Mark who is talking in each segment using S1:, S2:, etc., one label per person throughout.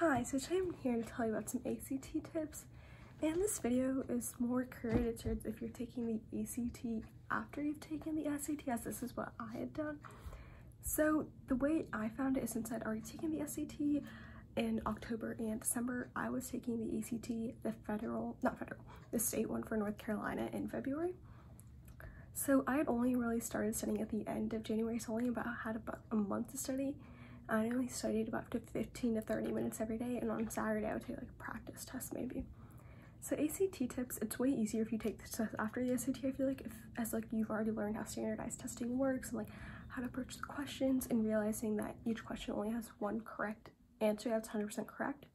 S1: Hi, so today I'm here to tell you about some ACT tips, and this video is more created towards if you're taking the ACT after you've taken the SAT, as this is what I had done. So the way I found it is, since I'd already taken the SAT in October and December, I was taking the ACT, the state one for North Carolina in February. So I had only really started studying at the end of January, so I only had about a month to study. I only studied about 15 to 30 minutes every day, and on Saturday I would take like a practice test maybe. So ACT tips, it's way easier if you take this test after the SAT. I feel like as you've already learned how standardized testing works and like how to approach the questions, and realizing that each question only has one correct answer that's 100% correct.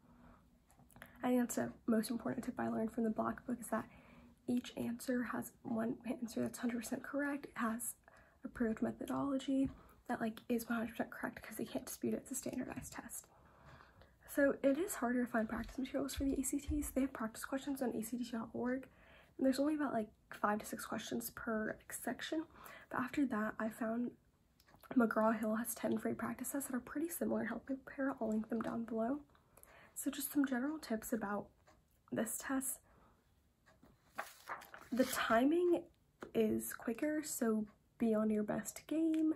S1: I think that's the most important tip I learned from the Black Book, is that each answer has one answer that's 100% correct. It has approved methodology that like is 100% correct because they can't dispute it. It's a standardized test. So it is harder to find practice materials for the ACTs. They have practice questions on act.org, and there's only about like 5 to 6 questions per section. But after that, I found McGraw-Hill has 10 free practice tests that are pretty similar. Help me prepare. I'll link them down below. So just some general tips about this test. The timing is quicker, so be on your best game.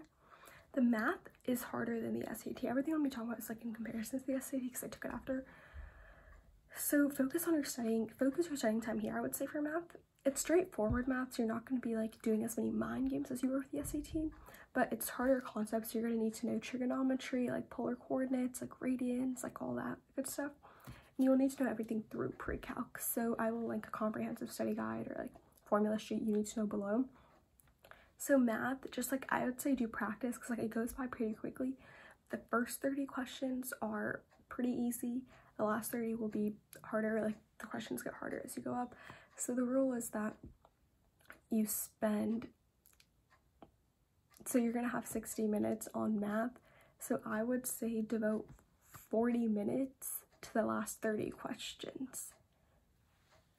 S1: The math is harder than the SAT. Everything I'm going to be talking about is like in comparison to the SAT because I took it after. So focus your studying time here, I would say, for math. It's straightforward math, so you're not going to be like doing as many mind games as you were with the SAT, but it's harder concepts. You're going to need to know trigonometry, like polar coordinates, like radians, like all that good stuff. And you'll need to know everything through pre-calc. So I will link a comprehensive study guide or like formula sheet you need to know below. So math, just like I would say, do practice because like it goes by pretty quickly. The first 30 questions are pretty easy. The last 30 will be harder. Like the questions get harder as you go up. So the rule is that you you're gonna have 60 minutes on math. So I would say devote 40 minutes to the last 30 questions.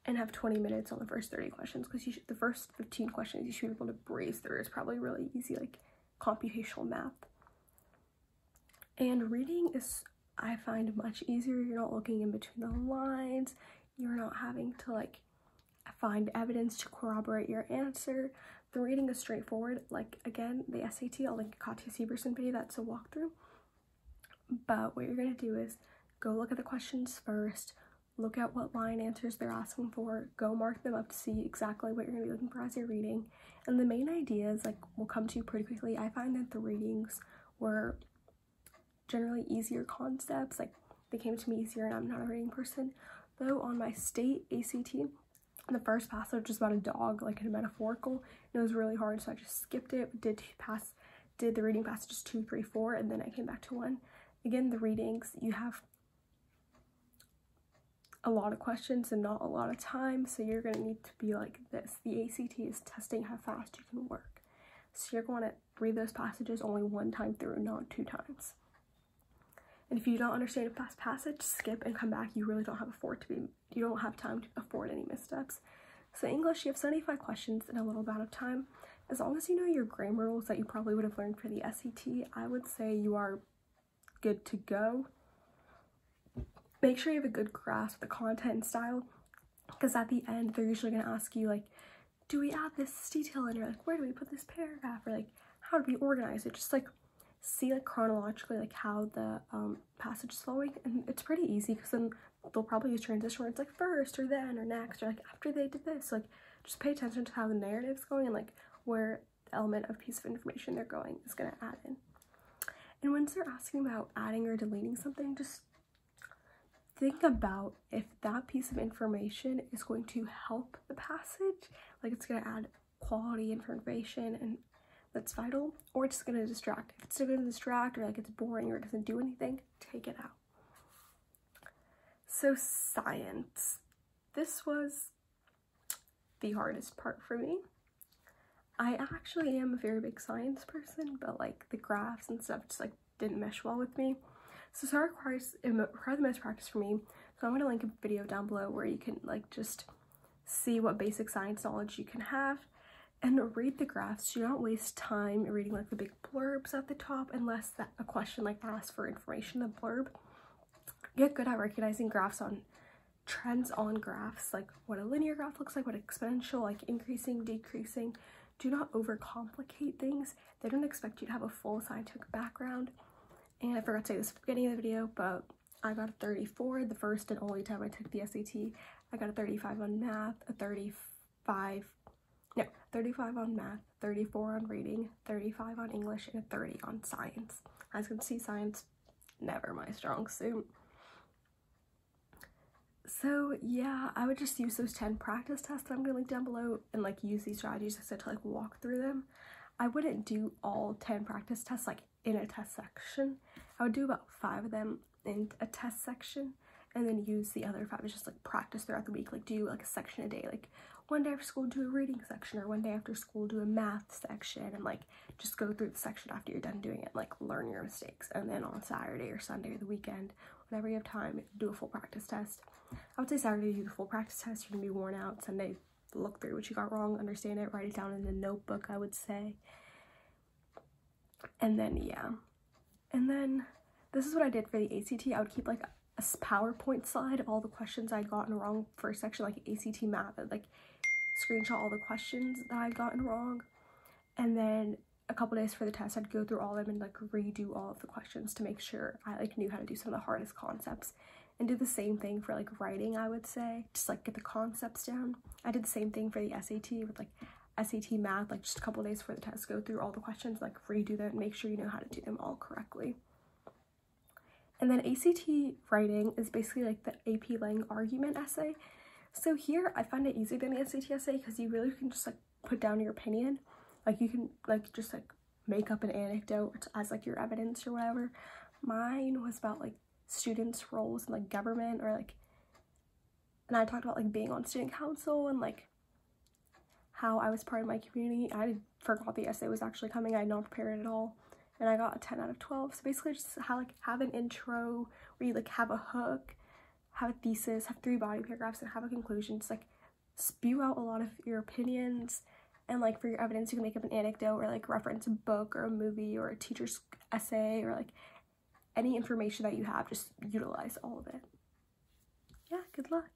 S1: And have 20 minutes on the first 30 questions, because the first 15 questions you should be able to breeze through. It's probably really easy, like computational math. And reading is, I find, much easier. You're not looking in between the lines. You're not having to like find evidence to corroborate your answer. The reading is straightforward. Like again, the SAT, I'll link a Katya Severson video that's a walkthrough. But what you're gonna do is go look at the questions first. Look at what line answers they're asking for, go mark them up to see exactly what you're going to be looking for as you're reading. And the main ideas like will come to you pretty quickly. I find that the readings were generally easier concepts, like they came to me easier, and I'm not a reading person. Though on my state ACT, the first passage was about a dog, like in a metaphorical, and it was really hard, so I just skipped it. Did the reading passages 2, 3, 4, and then I came back to 1. Again, the readings, you have a lot of questions and not a lot of time, so you're going to need to be like this. The ACT is testing how fast you can work, so you're going to read those passages only 1 time through, not 2 times. And if you don't understand a fast passage, skip and come back. You really don't have you don't have time to afford any missteps. So English, you have 75 questions in a little amount of time. As long as you know your grammar rules that you probably would have learned for the SAT, I would say you are good to go. Make sure you have a good grasp of the content and style, because at the end they're usually going to ask you like, do we add this detail in? Or like, where do we put this paragraph? Or like, how do we organize it? Just like see like chronologically like how the passage is flowing, and it's pretty easy because then they'll probably use transition words like first or then or next or like after they did this. Like just pay attention to how the narrative's going and like where the element of piece of information they're going is going to add in. And once they're asking about adding or deleting something, just think about if that piece of information is going to help the passage, like it's going to add quality information and that's vital, or it's going to distract. If it's still going to distract or like it's boring or it doesn't do anything, take it out. So science. This was the hardest part for me. I actually am a very big science person, but like the graphs and stuff just like didn't mesh well with me. So it requires the most practice for me. So I'm going to link a video down below where you can like just see what basic science knowledge you can have and read the graphs. You don't waste time reading like the big blurbs at the top unless a question like asks for information in the blurb. get good at recognizing trends on graphs, like what a linear graph looks like, what exponential, like increasing, decreasing. Do not overcomplicate things. They don't expect you to have a full scientific background. And I forgot to say this at the beginning of the video, but I got a 34 the first and only time I took the SAT. I got a 35 on math, a 35 on math, 34 on reading, 35 on English, and a 30 on science. As you can see, science, never my strong suit. So yeah, I would just use those 10 practice tests that I'm gonna link down below and like use these strategies I said to like walk through them. I wouldn't do all 10 practice tests like in a test section. I would do about 5 of them in a test section and then use the other 5 as just like practice throughout the week. Like do like a section a day, like one day after school do a reading section, or one day after school do a math section, and like just go through the section after you're done doing it, like learn your mistakes. And then on Saturday or Sunday or the weekend, whenever you have time, do a full practice test. I would say Saturday do the full practice test, you're gonna be worn out. Sunday, look through what you got wrong, understand it, write it down in a notebook, I would say. And then yeah, and then this is what I did for the ACT. I would keep like a PowerPoint slide of all the questions I'd gotten wrong for a section, like ACT math. I'd like screenshot all the questions that I'd gotten wrong, and then a couple days for the test I'd go through all of them and like redo all of the questions to make sure I like knew how to do some of the hardest concepts. And do the same thing for like writing, I would say, just like get the concepts down. I did the same thing for the SAT with like SAT math, like just a couple days for the test, go through all the questions, like redo them and make sure you know how to do them all correctly. And then ACT writing is basically like the AP Lang argument essay. So here I find it easier than the SAT essay because you really can just like put down your opinion. Like you can like just like make up an anecdote as like your evidence or whatever. Mine was about like students' roles in like government, or like, and I talked about like being on student council and like how I was part of my community. I forgot the essay was actually coming. I had not prepared at all, and I got a 10 out of 12. So basically just have an intro where you like have a hook, have a thesis, have 3 body paragraphs, and have a conclusion. Just like spew out a lot of your opinions, and like for your evidence you can make up an anecdote or like reference a book or a movie or a teacher's essay, or like any information that you have, just utilize all of it. Yeah, good luck.